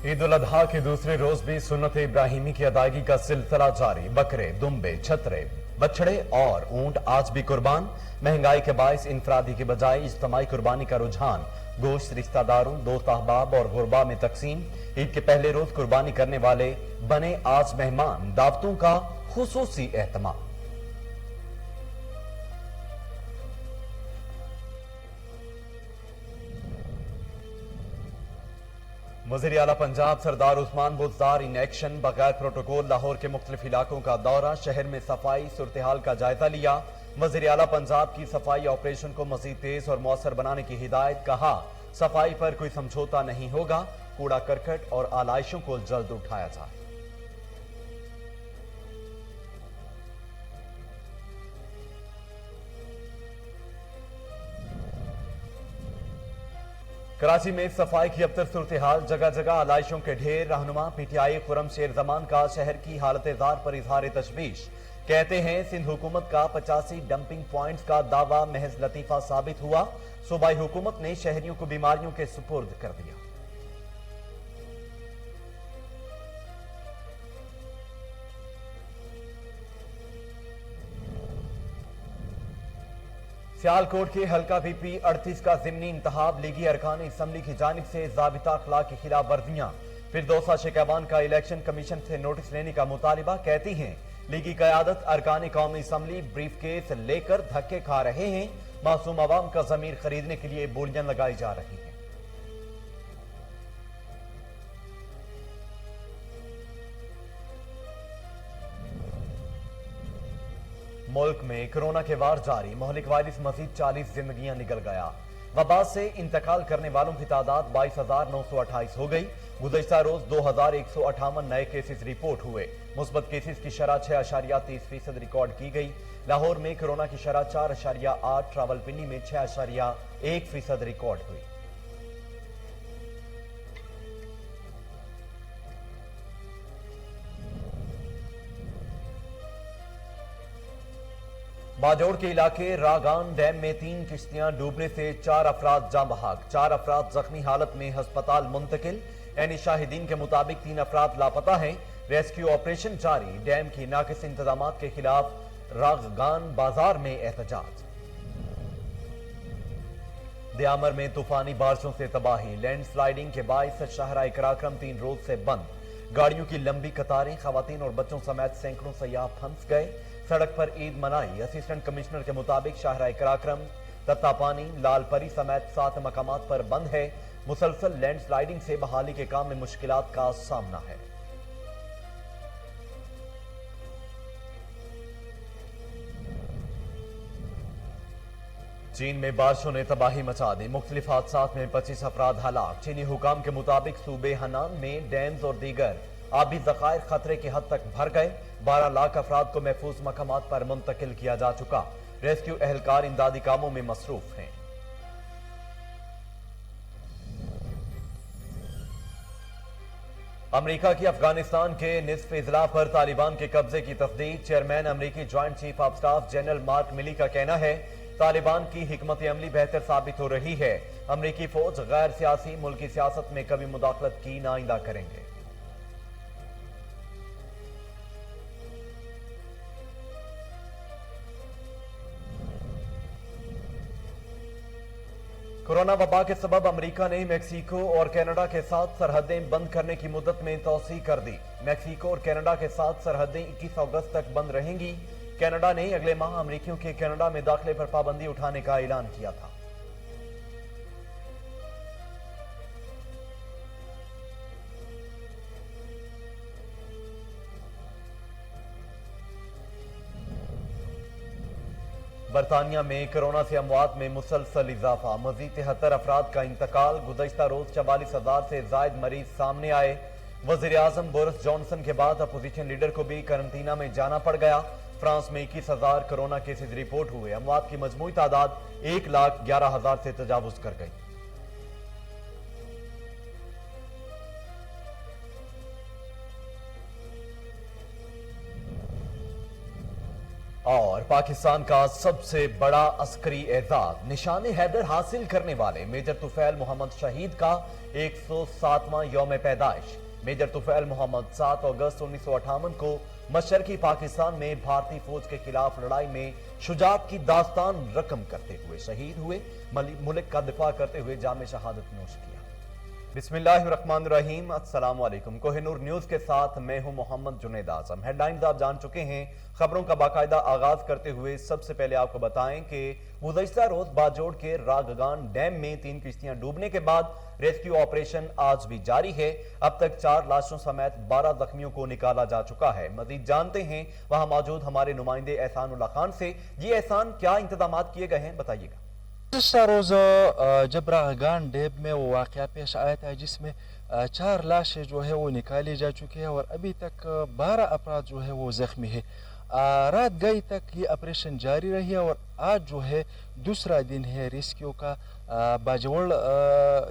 ईद उल अजहा के दूसरे रोज भी सुन्नत इब्राहिमी की अदायगी का सिलसिला जारी। बकरे, दुम्बे, छतरे, बछड़े और ऊंट आज भी कुर्बान। महंगाई के बायस इनफरादी के बजाय इज्तमाई कुर्बानी का रुझान। गोश्त रिश्तेदारों, दोस्त अहबाब और गुरबा में तकसीम। ईद के पहले रोज कुर्बानी करने वाले बने आज मेहमान। दावतों का खुसूसी एहतमाम। वज़ीर आला पंजाब सरदार उस्मान बुज़दार इन एक्शन। बगैर प्रोटोकॉल लाहौर के मुख्तलिफ इलाकों का दौरा। शहर में सफाई सूरत-ए-हाल का जायजा लिया। वज़ीर आला पंजाब की सफाई ऑपरेशन को मजीद तेज और मौसर बनाने की हिदायत। कहा, सफाई पर कोई समझौता नहीं होगा। कूड़ा करकट और आलाइशों को जल्द उठाया जाए। कराची में सफाई की अबतर सूरत-ए-हाल। जगह जगह आलाइशों के ढेर। रहनुमा पीटीआई खुरम शेर जमान का शहर की हालत जार पर इजहार तशवीश। कहते हैं, सिंध हुकूमत का 85 डंपिंग पॉइंट्स का दावा महज लतीफा साबित हुआ। सूबाई हुकूमत ने शहरियों को बीमारियों के सुपुर्द कर दिया। सियालकोट के हल्का वीपी 38 का जिमनी इंतखाब। लीगी अरकान असम्बली की जानिब से ज़ाबिता अखलाक की खिलाफ वर्जियां। फिरदौसा शेखवान का इलेक्शन कमीशन से नोटिस लेने का मुतालिबा। कहती हैं, लीगी क़यादत अरकान कौमी असम्बली ब्रीफकेस लेकर धक्के खा रहे हैं। मासूम अवाम का ज़मीर खरीदने के लिए बोलियां लगाई जा रही हैं। मुल्क में कोरोना के वार जारी। मोहलिक वायरस मजीद 40 जिंदगियां निकल गया। वबा से इंतकाल करने वालों की तादाद 22,928 हो गई। गुज़श्ता रोज 2,158 नए केसेस रिपोर्ट हुए। मुस्बत केसेस की शरह 6.30% रिकॉर्ड की गई। लाहौर में कोरोना की शरह 4.8, रावलपिंडी में 6.1% रिकॉर्ड हुई। बाजौड़ के इलाके रागान डैम में 3 किश्तियां डूबने से 4 अफराद जाँ बहक। 4 अफराद जख्मी हालत में हस्पताल मुंतकिल। यानी शाहिदीन के मुताबिक 3 अफराद लापता हैं। रेस्क्यू ऑपरेशन जारी। डैम की नाकिस इंतजामात के खिलाफ रागान बाजार में एहतजाज। दियामर में तूफानी बारिशों से तबाही। लैंड स्लाइडिंग के बायस शाहराह कराक्रम 3 रोज से बंद। गाड़ियों की लंबी कतारें। खवातीन और बच्चों समेत सैकड़ों सयाह फंस गए। सड़क पर ईद मनाई। असिस्टेंट कमिश्नर के मुताबिक शाहराह कराक्रम, तत्तापानी, लालपरी समेत 7 मकामात पर बंद है। मुसलसल लैंड स्लाइडिंग से बहाली के काम में मुश्किलात का सामना है। चीन में बारिशों ने तबाही मचा दी। मुख्तलिफ हादसात में 25 अफराद हलाक। चीनी हुकाम के मुताबिक सूबे हनान में डैम्स और दीगर आबी ज़खायर खतरे की हद तक भर गए। 12 लाख अफराद को महफूज मकामात पर मुंतकिल किया जा चुका। रेस्क्यू एहलकार इमदादी कामों में मसरूफ हैं। अमरीका की अफगानिस्तान के निसफ इजला पर तालिबान के कब्जे की तस्दीक। चेयरमैन अमरीकी joint chief of staff general mark मिली का कहना है, तालिबान की हिकमत अमली बेहतर साबित हो रही है। अमरीकी फौज गैर सियासी मुल्की सियासत में कभी मुदाखलत की नाइंदा करेंगे। कोरोना वबा के सबब अमेरिका ने मेक्सिको और कनाडा के साथ सरहदें बंद करने की मुद्दत में तौसीह कर दी। मेक्सिको और कनाडा के साथ सरहदें 21 अगस्त तक बंद रहेंगी। कनाडा ने अगले माह अमेरिकियों के कनाडा में दाखिले पर पाबंदी उठाने का ऐलान किया था। बरतानिया में कोरोना से अमवात में मुसलसल इजाफा। मजीद 73 अफराद का इंतकाल। गुज़श्ता रोज 44,000 से जायद मरीज सामने आए। वज़ीर आज़म बोरिस जॉनसन के बाद अपोजिशन लीडर को भी करंटीना में जाना पड़ गया। फ्रांस में 21,000 कोरोना केसेज रिपोर्ट हुए। अमवात की मजमूई तादाद 1,11,000 से तजावुज कर गई। اور پاکستان کا سب سے بڑا عسکری اعزاز نشان حیدر حاصل کرنے والے میجر طفیل محمد شہید کا 107واں یوم پیدائش۔ میجر طفیل محمد 7 اگست 1958 کو مشرقی پاکستان میں بھارتی فوج کے خلاف لڑائی میں شجاعت کی داستان رقم کرتے ہوئے شہید ہوئے، ملک کا دفاع کرتے ہوئے جام شہادت نوش کیا۔ بسم اللہ الرحمن الرحیم، السلام علیکم۔ کوہ نور نیوز کے ساتھ میں ہوں محمد جنید اعظم۔ ہیڈ لائنز آپ جان چکے ہیں، خبروں کا باقاعدہ آغاز کرتے ہوئے سب سے پہلے آپ کو بتائیں کہ گزشتہ روز باجوڑ کے راگگان ڈیم میں 3 کشتیاں ڈوبنے کے بعد ریسکیو آپریشن آج بھی جاری ہے۔ اب تک 4 لاشوں سمیت 12 زخمیوں کو نکالا جا چکا ہے۔ مزید جانتے ہیں وہاں موجود ہمارے نمائندے احسان اللہ خان سے۔ جی احسان، کیا انتظامات کیے گئے ہیں، بتائیے گا۔ گزشتہ روز جب راگگان ڈیم میں وہ واقعہ پیش آیا تھا جس میں 4 لاشیں جو ہے وہ نکالی جا چکی ہیں اور ابھی تک 12 افراد جو ہے وہ زخمی ہے۔ رات گئی تک یہ آپریشن جاری رہی ہے اور آج جو ہے دوسرا دن ہے ریسکیو کا۔ باجوڑ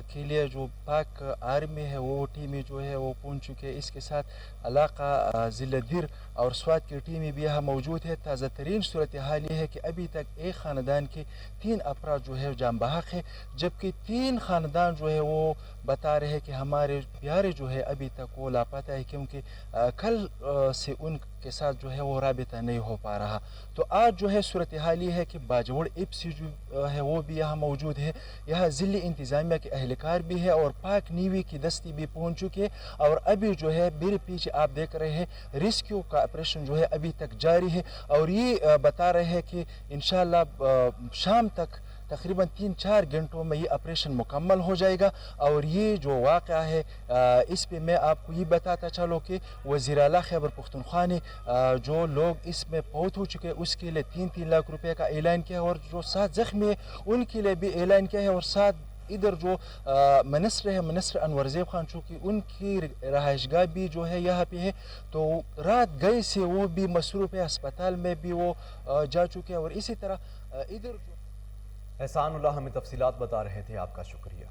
کے لیے جو پاک آرمی ہے وہ ٹیمیں جو ہے وہ پہنچ چکے ہیں۔ اس کے ساتھ علاقہ ضلع در اور سوات کی ٹیمیں بھی یہاں موجود ہے۔ تازہ ترین صورتحال یہ ہے کہ ابھی تک ایک خاندان کے 3 افراد جو ہے جاں بحق ہے، جبکہ 3 خاندان جو ہے وہ بتا رہے ہیں کہ ہمارے پیارے جو ہے ابھی تک وہ لاپتہ ہے، کیونکہ کل سے ان کے ساتھ جو ہے وہ رابطہ نہیں ہو پا رہا۔ تو آج جو ہے صورتحال یہ ہے کہ باجوڑ ایپسی جو ہے وہ بھی یہاں موجود ہے، یہاں ضلعی انتظامیہ کے اہلکار بھی ہے اور پاک نیوی کی دستی بھی پہنچ چکی ہے اور ابھی جو ہے میرے پیچھے آپ دیکھ رہے ہیں ریسکیو کا آپریشن جو ہے ابھی تک جاری ہے اور یہ بتا رہے ہیں کہ انشاءاللہ شام تک تقریباً 3-4 گھنٹوں میں یہ آپریشن مکمل ہو جائے گا۔ اور یہ جو واقعہ ہے اس پہ میں آپ کو یہ بتاتا چلوں کہ وزیر اعلیٰ خیبر پختونخوا نے جو لوگ اس میں فوت ہو چکے اس کے لیے 3 لاکھ روپے کا اعلان کیا اور جو 7 زخمی ہیں ان کے لیے بھی اعلان کیا ہے اور 7 ادھر جو منسٹر ہے، منسٹر انور زیب خان، چونکہ ان کی رہائش گاہ بھی جو ہے یہاں پہ ہے، تو رات گئے سے وہ بھی مصروف ہے، اسپتال میں بھی وہ جا چکے ہیں اور اسی طرح ادھر جو احسان اللہ ہمیں تفصیلات بتا رہے تھے، آپ کا شکریہ۔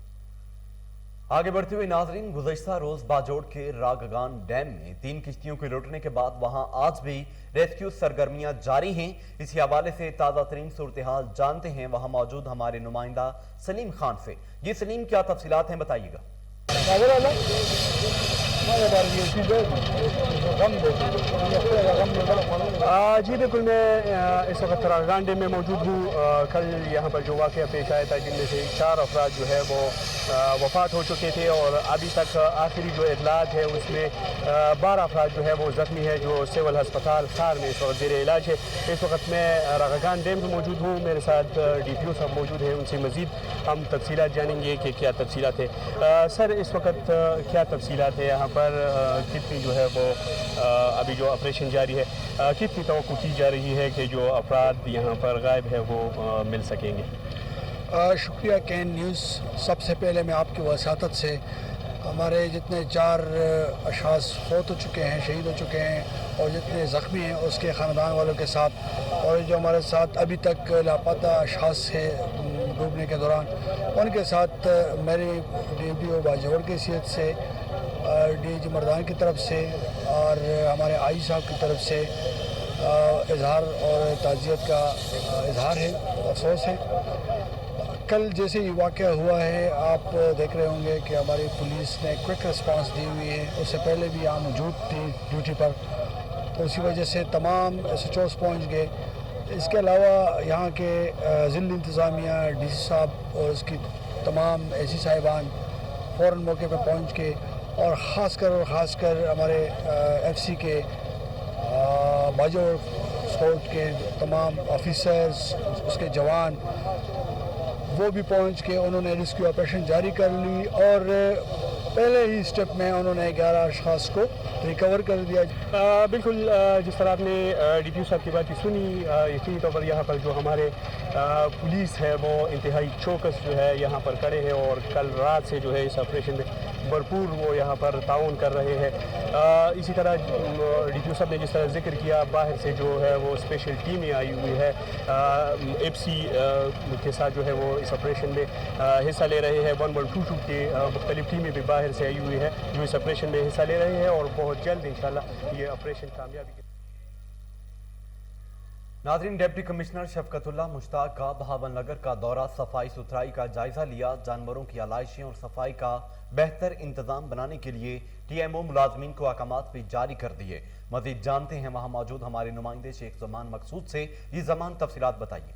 آگے بڑھتے ہوئے ناظرین، گزشتہ روز باجوڑ کے راگگان ڈیم میں 3 کشتیوں کے لوٹنے کے بعد وہاں آج بھی ریسکیو سرگرمیاں جاری ہیں۔ اسی حوالے سے تازہ ترین صورتحال جانتے ہیں وہاں موجود ہمارے نمائندہ سلیم خان سے۔ یہ سلیم، کیا تفصیلات ہیں، بتائیے گا۔ جی بالکل، میں اس وقت راگگان ڈیم میں موجود ہوں۔ کل یہاں پر جو واقعہ پیش آیا تھا جن میں سے 4 افراد جو ہے وہ وفات ہو چکے تھے اور ابھی تک آخری جو اطلاعات ہے اس میں 12 افراد جو ہے وہ زخمی ہے جو سول ہسپتال خار میں اس وقت زیر علاج ہے۔ اس وقت میں راگگان ڈیم میں موجود ہوں، میرے ساتھ ڈی پی او صاحب موجود ہیں، ان سے مزید ہم تفصیلات جانیں گے کہ کیا تفصیلات ہے۔ سر، اس وقت کیا تفصیلات ہے یہاں پر؟ کتنی جو ہے وہ ابھی جو آپریشن جاری ہے، کتنی توقع کی جا رہی ہے کہ جو افراد یہاں پر غائب ہے وہ مل سکیں گے؟ شکریہ کین نیوز۔ سب سے پہلے میں آپ کی وساطت سے ہمارے جتنے 4 اشخاص فوت ہو چکے ہیں، شہید ہو چکے ہیں اور جتنے زخمی ہیں اس کے خاندان والوں کے ساتھ، اور جو ہمارے ساتھ ابھی تک لاپتہ اشخاص ہیں ڈوبنے کے دوران، ان کے ساتھ میری ڈی پی او باجوڑ کی حیثیت سے، ڈی جی مردان کی طرف سے اور ہمارے آئی صاحب کی طرف سے اظہار اور تعزیت کا اظہار ہے، افسوس ہے۔ کل جیسے یہ واقعہ ہوا ہے آپ دیکھ رہے ہوں گے کہ ہماری پولیس نے کوئک رسپانس دی ہوئی ہے، اس سے پہلے بھی یہاں موجود تھی ڈیوٹی پر، تو اسی وجہ سے تمام ایس ایچ اوز پہنچ گئے۔ اس کے علاوہ یہاں کے ضلع انتظامیہ، ڈی سی صاحب اور اس کی تمام اے سی صاحبان فوراً موقع پہ پہنچ کے، اور خاص کر ہمارے ایف سی کے باجوڑ اسکواڈ کے تمام آفیسرز، اس کے جوان، وہ بھی پہنچ کے انہوں نے ریسکیو آپریشن جاری کر لی اور پہلے ہی اسٹیپ میں انہوں نے 11 اشخاص کو ریکور کر دیا۔ بالکل، جس طرح آپ نے ڈی پی او صاحب کی بات سنی، یقینی طور پر یہاں پر جو ہمارے پولیس ہے وہ انتہائی چوکس جو ہے یہاں پر کھڑے ہیں اور کل رات سے جو ہے اس آپریشن میں بھرپور وہ یہاں پر تعاون کر رہے ہیں۔ اسی طرح ڈی پی او صاحب نے جس طرح ذکر کیا، باہر سے جو ہے وہ اسپیشل ٹیمیں آئی ہوئی ہے، ایف سی کے ساتھ جو ہے وہ اس آپریشن میں حصہ لے رہے ہیں۔ 112 کی مختلف ٹیمیں بھی باہر سے آئی ہوئی ہے جو اس آپریشن میں حصہ لے رہے ہیں اور بہت جلد انشاءاللہ یہ آپریشن کامیابی नाज़रीन, डिप्टी कमिश्नर शफकतुल्लाह मुश्ताक का बहावलनगर का दौरा सफाई सुथराई का जायजा लिया। जानवरों की आलाइशें और सफाई का बेहतर इंतजाम बनाने के लिए TMO मुलाजमीन को अहकामात भी जारी कर दिए। मजीद जानते हैं वहां मौजूद हमारे नुमाइंदे शेख जमान मकसूद से। ये जमान तफसीलात बताइए।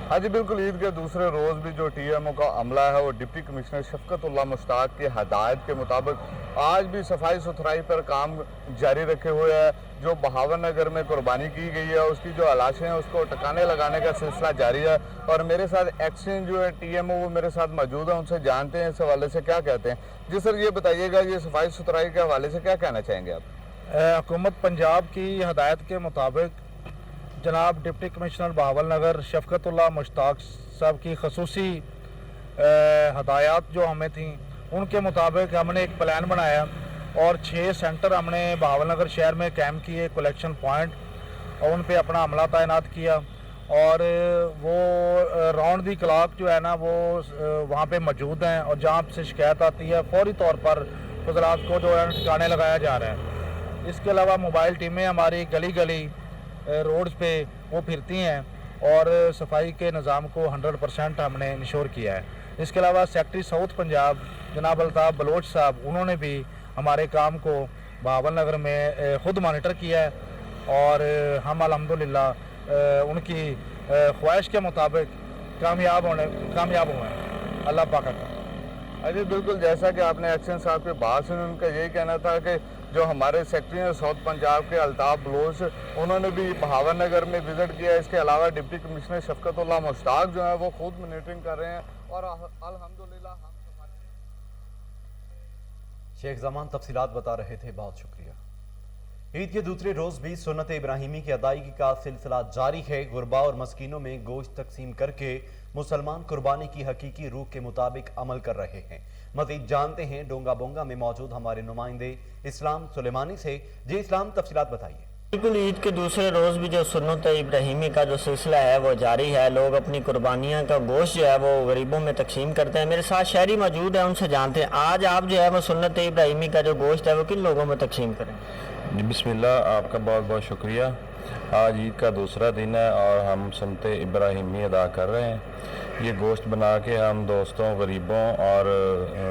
हाँ जी बिल्कुल, ईद के दूसरे रोज़ भी जो TMO का अमला है वो डिप्टी कमिश्नर शफकतुल्लाह मुश्ताक की हदायत के मुताबिक आज भी सफाई सुथराई पर काम जारी रखे हुए है। जो बहावलनगर में कुर्बानी की गई है उसकी जो अलाशें हैं उसको टकाने लगाने का सिलसिला जारी है। और मेरे साथ एक्सचेंज जो है TMO वो मेरे साथ मौजूद है, उनसे जानते हैं इस हवाले से क्या कहते हैं। जी सर, ये बताइएगा, ये सफाई सुथराई के हवाले से क्या कहना चाहेंगे आप? हुकूमत पंजाब की हदायत के मुताबिक जनाब डिप्टी कमिश्नर बहावलनगर शफकतुल्लाह मुश्ताक साहब की खसूसी हदायत जो हमें थी उनके मुताबिक हमने एक प्लान बनाया और 6 सेंटर हमने बहावलनगर शहर में कैंप किए, कलेक्शन पॉइंट, और उन पे अपना अमला तैनात किया। और वो राउंड दी क्लॉक जो है ना वो वहाँ पे मौजूद हैं और जहाँ से शिकायत आती है फौरी तौर पर फजलात को जो है ठिकाने लगाया जा रहा है। इसके अलावा मोबाइल टीमें हमारी गली गली रोड्स पे वो फिरती हैं और सफाई के निज़ाम को 100% हमने इंश्योर किया है। इसके अलावा सेक्रेटरी साउथ पंजाब जनाब अल्ताफ़ बलोच साहब, उन्होंने भी हमारे काम को बहावलनगर में ख़ुद मॉनिटर किया है और हम अल्हम्दुलिल्लाह उनकी ख्वाहिश के मुताबिक कामयाब हुए हैं, अल्लाह पाक का। अजी बिल्कुल, जैसा कि आपने एक्शन साहब के बात सुनी, उनका यही कहना था कि जो हमारे सेक्रेटरी हैं साउथ पंजाब के अल्ताफ़ बलोच, उन्होंने भी बहावलनगर में विज़िट किया। इसके अलावा डिप्टी कमिश्नर शफकतुल्लाह मुश्ताक जो है वो खुद मॉनिटरिंग कर रहे हैं और अल्हम्दुलिल्लाह हम शेख जमान तफसीलात बता रहे थे, बहुत शुक्रिया। ईद के दूसरे रोज भी सुन्नत इब्राहिमी की अदायगी का सिलसिला जारी है। गुरबा और मस्किनों में गोश्त तकसीम करके मुसलमान कुर्बानी की हकीकी रूह के मुताबिक अमल कर रहे हैं। मजीद जानते हैं डोंगा बोंगा में मौजूद हमारे नुमाइंदे इस्लाम सुलेमानी से। जी इस्लाम, तफसीलात बताइए। बिल्कुल, ईद के दूसरे रोज़ भी जो सुन्नत इब्राहिमी का जो सिलसिला है वो जारी है। लोग अपनी कुर्बानियाँ का गोश्त जो है वो गरीबों में तकसीम करते हैं। मेरे साथ शहरी मौजूद है, उनसे जानते हैं आज आप जो है वो सुन्नत इब्राहिमी का जो गोश्त है वो किन लोगों में तकसीम करेंगे? बिस्मिल्लाह, आपका बहुत बहुत शुक्रिया। आज ईद का दूसरा दिन है और हम सुन्नत इब्राहिमी अदा कर रहे हैं। ये गोश्त बना के हम दोस्तों, गरीबों और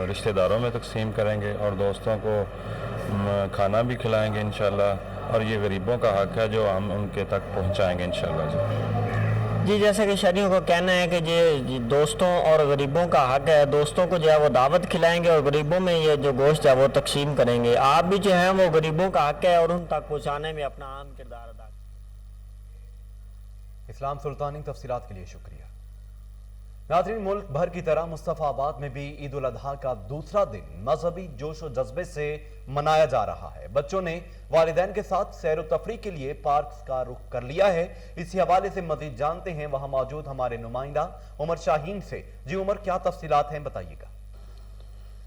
रिश्तेदारों में तकसीम करेंगे और दोस्तों को खाना भी खिलाएंगे इंशाल्लाह, और ये गरीबों का हक है जो हम उनके तक पहुंचाएंगे इंशाल्लाह। जी, जैसा कि शहरियों को कहना है कि ये दोस्तों और गरीबों का हक है, दोस्तों को जो है वो दावत खिलाएंगे और गरीबों में ये जो गोश्त है वो तकसीम करेंगे। आप भी जो है वो गरीबों का हक है और उन तक पहुँचाने में अपना अहम किरदार अदा करें। इस्लाम सुल्तानी, तफसीलात के लिए शुक्रिया। नाज़रीन, मुल्क भर की तरह मुस्तफ़ाबाद में भी ईद उल अजहा का दूसरा दिन मजहबी जोश और जज्बे से मनाया जा रहा है। बच्चों ने वालिदैन के साथ सैर व तफरी के लिए पार्क का रुख कर लिया है। इसी हवाले से मजीद जानते हैं वहां मौजूद हमारे नुमाइंदा उमर शाहीन से। जी उमर, क्या तफसीलात हैं, बताइएगा।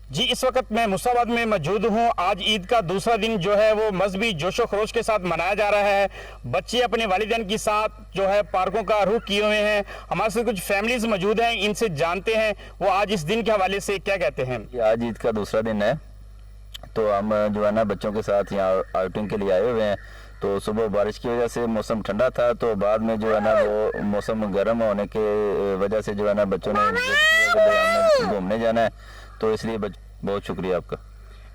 जी, इस वक्त मैं मुसाबाद में मौजूद हूँ। आज ईद का दूसरा दिन जो है वो मजहबी जोशो खरोश के साथ मनाया जा रहा है। बच्चे अपने वालिदैन के साथ जो है पार्कों का रुख किए हुए हैं। हमारे साथ कुछ फैमिलीज मौजूद हैं, इनसे जानते हैं वो आज इस दिन के हवाले से क्या कहते हैं। आज ईद का दूसरा दिन है तो हम जो है ना बच्चों के साथ यहाँ आउटिंग के लिए आए हुए हैं। तो सुबह बारिश की वजह से मौसम ठंडा था, तो बाद में जो है ना वो मौसम गर्म होने के वजह से जो है ना बच्चों ने घूमने जाना है, तो इसलिए बहुत शुक्रिया आपका।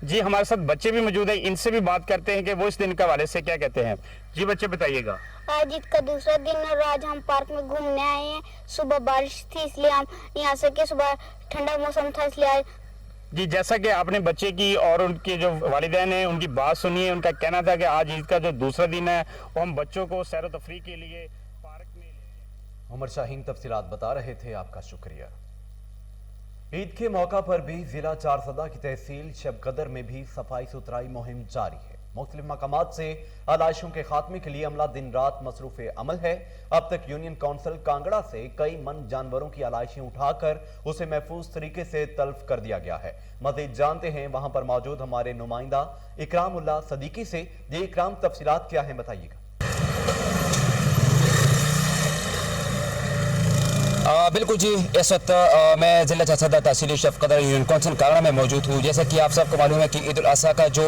जी, हमारे साथ बच्चे भी मौजूद हैं, इनसे भी बात करते हैं कि वो इस दिन के हवाले से क्या कहते हैं। जी बच्चे, बताइएगा। आज ईद का दूसरा दिन और आज हम पार्क में घूमने आए हैं। सुबह बारिश थी इसलिए हम यहाँ से के सुबह ठंडा मौसम था इसलिए आज। जी, जैसा कि आपने बच्चे की और उनके जो वालिदैन हैं उनकी बात सुनी है, उनका कहना था कि आज ईद का जो दूसरा दिन है वो हम बच्चों को सैर व तफरी के लिए पार्क में ले जाएं। उमर शाहीन तफसीलात बता रहे थे, आपका शुक्रिया। ईद के मौका पर भी जिला चारसदा की तहसील शबकदर में भी सफाई सुथराई मुहिम जारी है। मुख्तलिफ मकामात से आलाइशों के खात्मे के लिए अमला दिन रात मसरूफ अमल है। अब तक यूनियन काउंसिल कांगड़ा से कई मन जानवरों की आलाइशें उठाकर उसे महफूज तरीके से तल्फ कर दिया गया है। मजीद जानते हैं वहां पर मौजूद हमारे नुमाइंदा इकरामुल्लाह सदीकी से। ये इकराम, तफसीलात क्या है, बताइएगा। बिल्कुल जी, इस वक्त मैं ज़िला सदर तहसील शफकत यूनियन कौंसिल कांगड़ा में मौजूद हूँ। जैसा कि आप सबको मालूम है कि ईद उल अज़हा का जो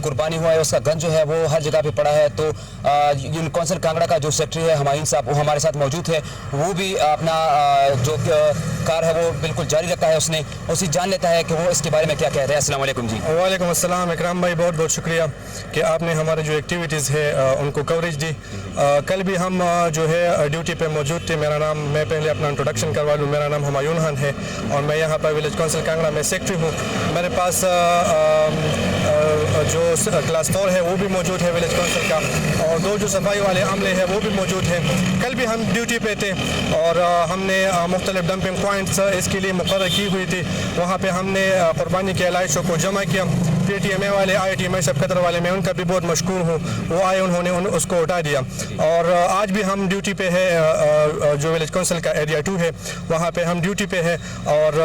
कुर्बानी हुआ है उसका गंज जो है वो हर जगह पे पड़ा है। तो यूनियन कौंसिल कांगड़ा का जो सेक्रेटरी है हुमायूं साहब, वो हमारे साथ मौजूद है। वो भी अपना जो कार है वो बिल्कुल जारी रखा है, उसने उसी जान लेता है कि वो इसके बारे में क्या कह रहे हैं। अस्सलाम वालेकुम जी। वालेकुम अस्सलाम इकराम भाई, बहुत बहुत शुक्रिया कि आपने हमारे जो एक्टिविटीज़ है उनको कवरेज दी। कल भी हम जो है ड्यूटी पे मौजूद थे। मैं पहले अपना इंट्रोडक्शन करवा लूँ। मेरा नाम हुमायूं खान है और मैं यहाँ पर विलेज काउंसिल कांगड़ा में सेक्रेटरी हूँ। मेरे पास जो क्लास 4 है वो भी मौजूद है विलेज काउंसिल का, और 2 जो सफाई वाले अमले हैं वो भी मौजूद हैं। कल भी हम ड्यूटी पे थे और हमने मुख्तलिफ डंपिंग पॉइंट्स इसके लिए मुकर्रर की हुई थी। वहाँ पे हमने कुर्बानी के अलाइशों को जमा किया। PTMA वाले ITMA सब कतर वाले, मैं उनका भी बहुत मशकूर हूँ। वो आए, उन्होंने उसको उठा दिया। और आज भी हम ड्यूटी पे है, जो विलेज काउंसिल का एरिया 2 है वहाँ पे हम ड्यूटी पे है और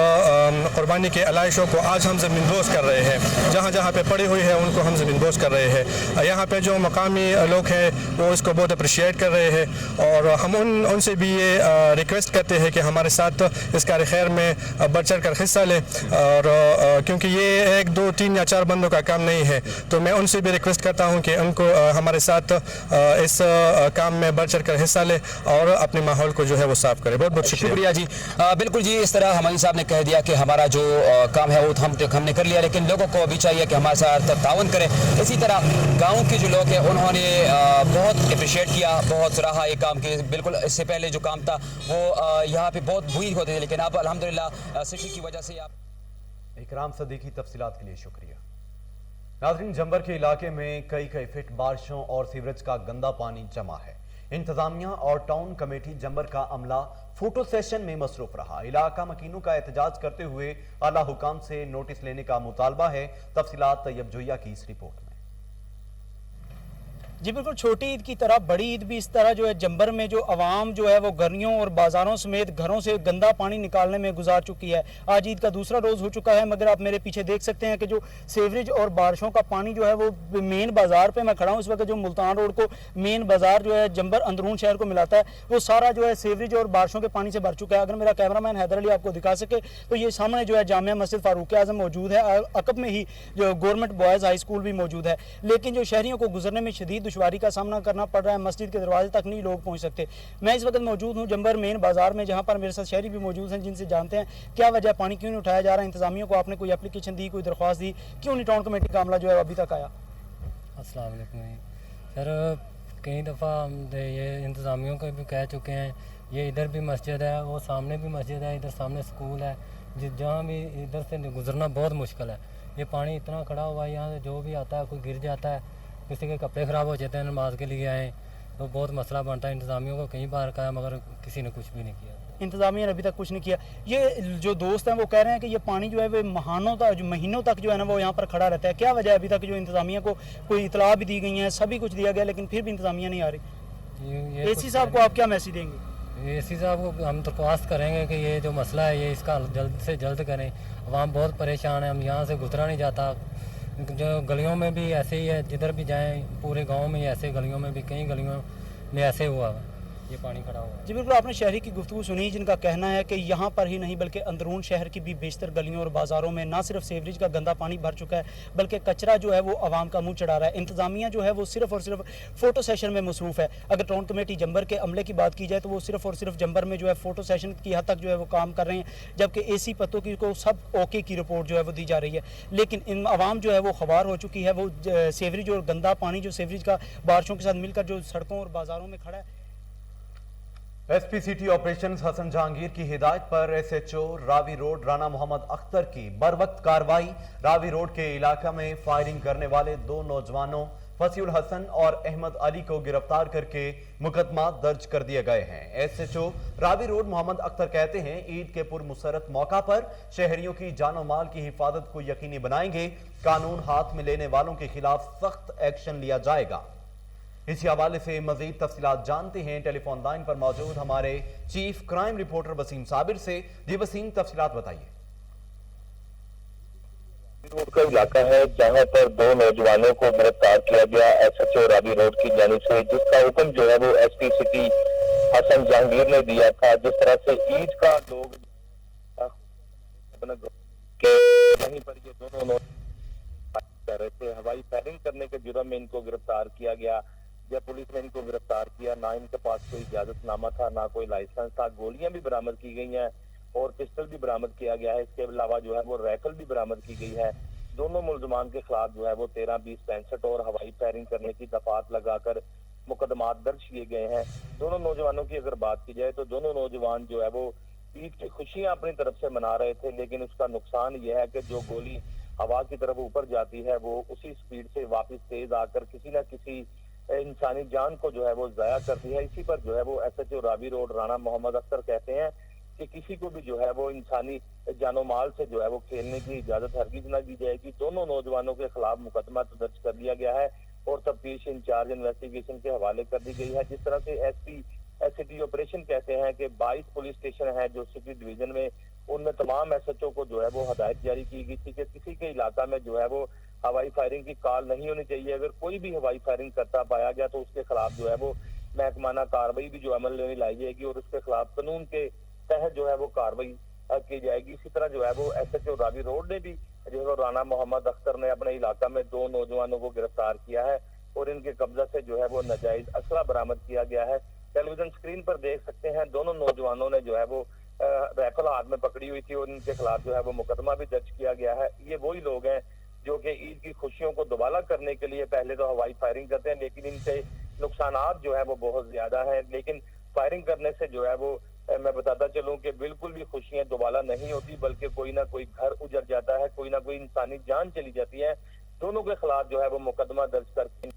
कुर्बानी के अलाइशों को आज हम ज़मीनदोज़ कर रहे हैं। जहाँ जहाँ पे पड़ी हुई है उनको हम ज़मीनदोज़ कर रहे हैं। यहाँ पे जो मकामी लोग हैं वो इसको बहुत अप्रिशिएट कर रहे हैं और हम उनसे भी ये रिक्वेस्ट करते हैं कि हमारे साथ इस कार खैर में बढ़ चढ़ कर हिस्सा लें। और क्योंकि ये 1, 2, 3 या 4 बंदों का काम नहीं है, तो मैं उनसे भी रिक्वेस्ट करता हूँ कि उनको हमारे साथ इस काम में बढ़ चढ़ कर हिस्सा ले और अपने माहौल को जो है वो साफ करे। बहुत बहुत शुक्रिया जी। बिल्कुल जी, इस तरह हुमायूं साहब ने कह दिया कि हमारा जो काम है वो हमने कर लिया, लेकिन लोगों को भी चाहिए कि हमारे साथ ताउन करें। इसी तरह गाँव के जो लोग हैं उन्होंने बहुत अप्रिशिएट किया, बहुत सराहा ये काम के। बिल्कुल इससे पहले जो काम था वो यहाँ पे बहुत बुरी होते थे, लेकिन अब अल्हम्दुलिल्लाह सिटी की वजह से आप। इकराम सदीकी तफसीलात के लिए शुक्रिया। नाज़रीन, जंबर के इलाके में कई फीट बारिशों और सीवरेज का गंदा पानी जमा है। इंतजामिया और टाउन कमेटी जंबर का अमला फोटो सेशन में मसरूफ रहा। इलाका मकीनों का एहतजाज करते हुए आला हुकाम से नोटिस लेने का मुतालबा है। तफसीलात तैयब जोया की इस रिपोर्ट में। जी बिल्कुल, छोटी ईद की तरह बड़ी ईद भी इस तरह जो है जंबर में जो आवाम जो है वो गलियों और बाज़ारों समेत घरों से गंदा पानी निकालने में गुजार चुकी है। आज ईद का दूसरा रोज़ हो चुका है, मगर आप मेरे पीछे देख सकते हैं कि जो सीवरेज और बारिशों का पानी जो है वो मेन बाज़ार पे मैं खड़ा हूँ इस वक्त, जो मुल्तान रोड को मेन बाज़ार जो है जंबर अंदरून शहर को मिलाता है, वो सारा जो है सीवरेज और बारिशों के पानी से भर चुका है। अगर मेरा कैमरामैन हैदर अली आपको दिखा सके तो ये सामने जो है जामिया मस्जिद फारूक आज़म मौजूद है, अकब में ही जो गवर्नमेंट बॉयज़ हाई स्कूल भी मौजूद है। लेकिन जो शहरियों को गुजरने में शदीद दुश्वारी का सामना करना पड़ रहा है, मस्जिद के दरवाजे तक नहीं लोग पहुंच सकते। मैं इस वक्त मौजूद हूं जंबर मेन बाजार में, जहां पर मेरे साथ शहरी भी मौजूद हैं जिनसे जानते हैं क्या वजह, पानी क्यों नहीं उठाया जा रहा है। इंतजामियों को आपने कोई एप्लीकेशन दी, कोई दरख्वास्त दी, क्यों नहीं टाउन कमेटी का अमला जो है अभी तक आया? अस्सलाम वालेकुम सर, कई दफ़ा हम ये इंतजामियों को भी कह चुके हैं। ये इधर भी मस्जिद है, वो सामने भी मस्जिद है, इधर सामने स्कूल है, जहाँ भी इधर से गुजरना बहुत मुश्किल है। ये पानी इतना खड़ा हुआ है, यहाँ से जो भी आता है कोई गिर जाता है, किसी के कपड़े ख़राब हो जाते हैं, नमाज के लिए आए तो बहुत मसला बनता है। इंतज़ामियों को कई बार कहा मगर किसी ने कुछ भी नहीं किया। इंतजामिया ने अभी तक कुछ नहीं किया। ये जो दोस्त हैं वो कह रहे हैं कि ये पानी जो है वो महीनों तक जो है ना वो यहाँ पर खड़ा रहता है। क्या वजह है? अभी तक जो इंतजामिया को कोई इतला भी दी गई है, सभी कुछ दिया गया, लेकिन फिर भी इंतजामिया नहीं आ रही। AC साहब को आप क्या मैसेज देंगे? AC साहब को हम दरख्वास्त करेंगे कि ये जो मसला है ये इसका जल्द से जल्द करें। अवाम बहुत परेशान है, हम यहाँ से गुजरा नहीं जाता। जो गलियों में भी ऐसे ही है, जिधर भी जाएं पूरे गांव में ऐसे, गलियों में भी कई गलियों में ऐसे हुआ ये पानी खड़ा हुआ। जी बिल्कुल, आपने शहरी की गुफ्तगू सुनी, जिनका कहना है कि यहाँ पर ही नहीं बल्कि अंदरून शहर की भी बेशतर गलियों और बाज़ारों में ना सिर्फ सीवरेज का गंदा पानी भर चुका है बल्कि कचरा जो है वो आवाम का मुंह चढ़ा रहा है। इंतजामिया जो है वो सिर्फ और सिर्फ फ़ोटो सेशन में मसरूफ़ है। अगर टाउन कमेटी जंबर के अमले की बात की जाए तो वो सिर्फ और सिर्फ जंबर में जो है फ़ोटो सेशन की हद तक जो है वो काम कर रहे हैं, जबकि AC पत्तों की को सब ओके की रिपोर्ट जो है वो दी जा रही है। लेकिन इन आवाम जो है वो खबर हो चुकी है, वो सीवरेज और गंदा पानी जो सीवरेज का बारिशों के साथ मिलकर जो सड़कों और बाज़ारों में खड़ा है। SP city operations Hasan Jahangir की हिदायत पर SHO रावी रोड राना मोहम्मद अख्तर की बरवक्त कार्रवाई। रावी रोड के इलाका में फायरिंग करने वाले 2 नौजवानों फसीउल हसन और अहमद अली को गिरफ्तार करके मुकदमा दर्ज कर दिए गए हैं। SHO रावी रोड मोहम्मद अख्तर कहते हैं ईद के पुरमुसरत मौका पर शहरियों की जानो माल की हिफाजत को यकीनी बनाएंगे। कानून हाथ में लेने वालों के खिलाफ सख्त एक्शन लिया जाएगा। इसी हवाले से मजीद तफसीलात जानते हैं टेलीफोन लाइन पर मौजूद हमारे chief crime reporter Waseem Sabir से। जी वसीम, तफसीलात बताइए। रोड का इलाका है जहां पर 2 नौजवानों को गिरफ्तार किया गया SHO रावी रोड की जानिब से, जिसका हुक्म जो है वो SP सिटी हसन जहांगीर ने दिया था। जिस तरह से ईद का लोग वहीं पर ये दोनों कर रहे थे, हवाई फायरिंग करने के जुर्म में इनको गिरफ्तार किया गया। जब पुलिस ने इनको गिरफ्तार किया, ना इनके पास कोई इजाजतनामा था, ना कोई लाइसेंस था। गोलियां भी बरामद की गई हैं और पिस्टल भी बरामद किया गया है। इसके अलावा जो है वो राइफल भी बरामद की गई है। दोनों मुलजमान के खिलाफ जो है वो 13, 20, 65 और हवाई फायरिंग करने की दफात लगाकर मुकदमात दर्ज किए गए हैं। दोनों नौजवानों की अगर बात की जाए तो दोनों नौजवान जो है वो ईद की खुशियां अपनी तरफ से मना रहे थे, लेकिन उसका नुकसान यह है कि जो गोली हवा की तरफ ऊपर जाती है वो उसी स्पीड से वापस तेज आकर किसी न किसी इंसानी जान को जो है वो जाया करती है। इसी पर जो है वो SHO रावी रोड राणा मोहम्मद अख्तर कहते हैं कि किसी को भी जो है वो इंसानी जानो माल से जो है वो खेलने की इजाजत हरगिज न दी जाएगी। दोनों नौजवानों के खिलाफ मुकदमा दर्ज कर लिया गया है और तफ्तीश इंचार्ज इन्वेस्टिगेशन के हवाले कर दी गई है। जिस तरह से SP SCT ऑपरेशन कहते हैं कि 22 पुलिस स्टेशन है जो सिटी डिवीजन में, उनमें तमाम SHO को जो है वो हदायत जारी की गई थी कि किसी के इलाका में जो है वो हवाई फायरिंग की कॉल नहीं होनी चाहिए। अगर कोई भी हवाई फायरिंग करता पाया गया तो उसके खिलाफ जो है वो महकमाना कार्रवाई भी जो अमल में लाई जाएगी और उसके खिलाफ कानून के तहत जो है वो कार्रवाई की जाएगी। इसी तरह जो है वो SHO रावी रोड ने भी जो है राणा मोहम्मद अख्तर ने अपने इलाका में 2 नौजवानों को गिरफ्तार किया है और इनके कब्जा से जो है वो नाजायज असला बरामद किया गया है। टेलीविजन स्क्रीन पर देख सकते हैं दोनों नौजवानों ने जो है वो राइफल हाथ में पकड़ी हुई थी और इनके खिलाफ जो है वो मुकदमा भी दर्ज किया गया है। ये वही लोग हैं जो कि ईद की खुशियों को दोबारा करने के लिए पहले तो हवाई फायरिंग करते हैं, लेकिन इनसे नुकसानात जो है वो बहुत ज्यादा है। लेकिन फायरिंग करने से जो है वो मैं बताता चलूं कि बिल्कुल भी खुशियां दोबारा नहीं होती, बल्कि कोई ना कोई घर उजड़ जाता है, कोई ना कोई इंसानी जान चली जाती है। दोनों के खिलाफ जो है वो मुकदमा दर्ज करके।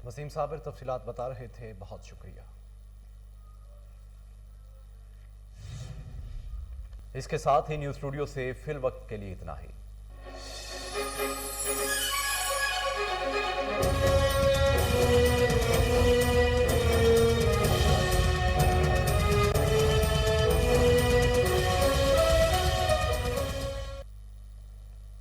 वसीम साबिर तफसीलात बता रहे थे, बहुत शुक्रिया। इसके साथ ही न्यूज़ स्टूडियो से फिल वक्त के लिए इतना ही।